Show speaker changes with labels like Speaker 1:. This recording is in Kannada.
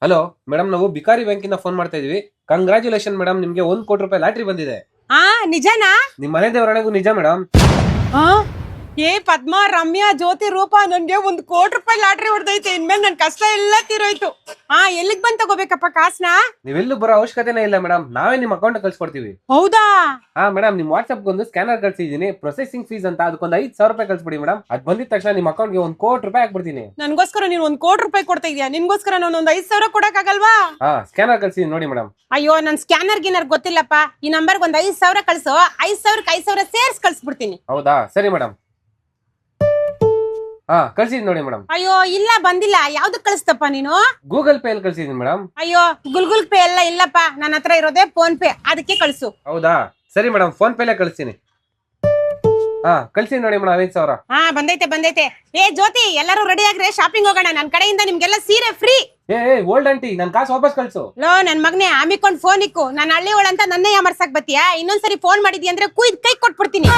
Speaker 1: ಹಲೋ ಮೇಡಮ್, ನಾವು ಬಿಕಾರಿ ಬ್ಯಾಂಕಿಂದ ಫೋನ್ ಮಾಡ್ತಾ ಇದೀವಿ. ಕಂಗ್ರಾಚುಲೇಷನ್ ಮೇಡಮ್, ನಿಮ್ಗೆ 1 ಕೋಟಿ ರೂಪಾಯಿ ಲಾಟ್ರಿ ಬಂದಿದೆ.
Speaker 2: ನಿಜನಾ?
Speaker 1: ನಿಮ್ ಮನೆ ದೇವರಣೆಗೂ ನಿಜ ಮೇಡಮ್.
Speaker 2: ಏ ಪದ್ಮ, ರಮ್ಯಾ, ಜ್ಯೋತಿ, ರೂಪಾ, ನನ್ಗೆ 1 ಕೋಟಿ ರೂಪಾಯಿ ಲಾಟ್ರಿ ಹೊಡೆದೈತೆ. ಇನ್ಮೇಲೆ ನನ್ ಕಷ್ಟ ಎಲ್ಲ ತೀರೋಯ್ತು. ಎಲ್ಲಿಗ್ ಬಂದ್ ತಗೋಬೇಕಪ್ಪ ಕಾಸ್ನ?
Speaker 1: ನೀವೆಲ್ಲೂ ಬರೋ ಅವಶ್ಯಕತೆನೇ ಇಲ್ಲ ಮೇಡಮ್, ನಾವೇ ನಿಮ್ ಅಕೌಂಟ್ ಕಳ್ಸಿಕೊಡ್ತೀವಿ.
Speaker 2: ಹೌದಾ?
Speaker 1: ಮೇಡಮ್, ನಿಮ್ ವಾಟ್ಸ್ಆಪ್ ಒಂದು ಸ್ಕ್ಯಾನರ್ ಕಳ್ಸಿದೀನಿ. ಪ್ರೊಸೆಸಿಂಗ್ ಫೀಸ್ ಅಂತ ಅದಕ್ಕೊಂದು 5,000 ರೂಪಾಯಿ ಕಳ್ಸ್ಬಿಡಿ ಮೇಡಮ್. ಅದ್ ಬಂದಿದ ತಕ್ಷಣ ನಿಮ್ ಅಕೌಂಟ್ಗೆ 1 ಕೋಟಿ ರೂಪಾಯಿ ಹಾಕ್ಬಿಡ್ತೀನಿ.
Speaker 2: ನನ್ಗೋಸ್ಕರ ನೀನ್ 1 ಕೋಟಿ ರೂಪಾಯಿ ಕೊಡ್ತಾ ಇದೀಯಾ? ನಿನ್ಗೋಸ್ಕರ ನಾನು 5,000 ಕೊಡಕ್ಕಾಗಲ್ವಾ?
Speaker 1: ಸ್ಕ್ಯಾನರ್ ಕಳ್ಸಿದೀನಿ ನೋಡಿ ಮೇಡಮ್.
Speaker 2: ಅಯ್ಯೋ, ನನ್ ಸ್ಕ್ಯಾನರ್ ಗಿನ್ನರ್ ಗೊತ್ತಿಲ್ಲಪ್ಪ. ಈ ನಂಬರ್ಗೆ 5,000 ಕಳ್ಸೋ. 5,000ಕ್ಕೆ 5,000 ಸೇರ್ಸ್ ಕಳ್ಸ್ಬಿಡ್ತೀನಿ.
Speaker 1: ಹೌದಾ, ಸರಿ ಮೇಡಮ್. ಕಳ್ಸಿದೀನಿ ನೋಡಿ ಮೇಡಮ್.
Speaker 2: ಅಯ್ಯೋ ಇಲ್ಲ, ಬಂದಿಲ್ಲ. ಯಾವ್ದಕ್ ಕಳಿಸ್ತಪ್ಪ ನೀನು?
Speaker 1: ಗೂಗಲ್ ಪೇ ಅಲ್ಲಿ ಕಳ್ಸಿದೀನಿ ಮೇಡಮ್.
Speaker 2: ಅಯ್ಯೋ, ಗುಲ್ಗುಲ್ ಪೇ ಎಲ್ಲ ಇಲ್ಲಪ್ಪ, ನನ್ನ ಹತ್ರ ಇರೋದೇ ಫೋನ್ ಪೇ. ಅದಕ್ಕೆ ಕಳ್ಸು.
Speaker 1: ಹೌದಾ, ಸರಿ ಮೇಡಮ್, ಫೋನ್ ಪೇಲೆ ಕಳ್ಸ್ತೀನಿ. ಕಳ್ಸಿ ನೋಡಿ ಮೇಡಮ್ 5,000.
Speaker 2: ಬಂದೈತೆ. ಏ ಜ್ಯೋತಿ, ಎಲ್ಲರೂ ರೆಡಿ ಆಗ್ರೆ, ಶಾಪಿಂಗ್ ಹೋಗೋಣ. ನನ್ ಕಡೆಯಿಂದ ನಿಮ್ಗೆಲ್ಲ ಸೀರೆ ಫ್ರೀ.
Speaker 1: ಓಲ್ಡ್ ಆಂಟಿ, ನನ್ ಕಾಸು ವಾಪಸ್ ಕಳ್ಸು.
Speaker 2: ಲೋ ನನ್ ಮಗನೇ, ಆಮಿಕೊಂಡ್ ಫೋನ್ ಇಕ್ಕು. ನಾನು ಹಳ್ಳಿ ಒಳಂತ ನನ್ನೇ ಯಾಮರ್ಸಕ್ ಬತ್ತೀಯಾ? ಇನ್ನೊಂದ್ಸರಿ ಫೋನ್ ಮಾಡಿದ್ಯ ಅಂದ್ರೆ ಕುಯ್ದ್ ಕೈ ಕೊಟ್ಬಿಡ್ತೀನಿ.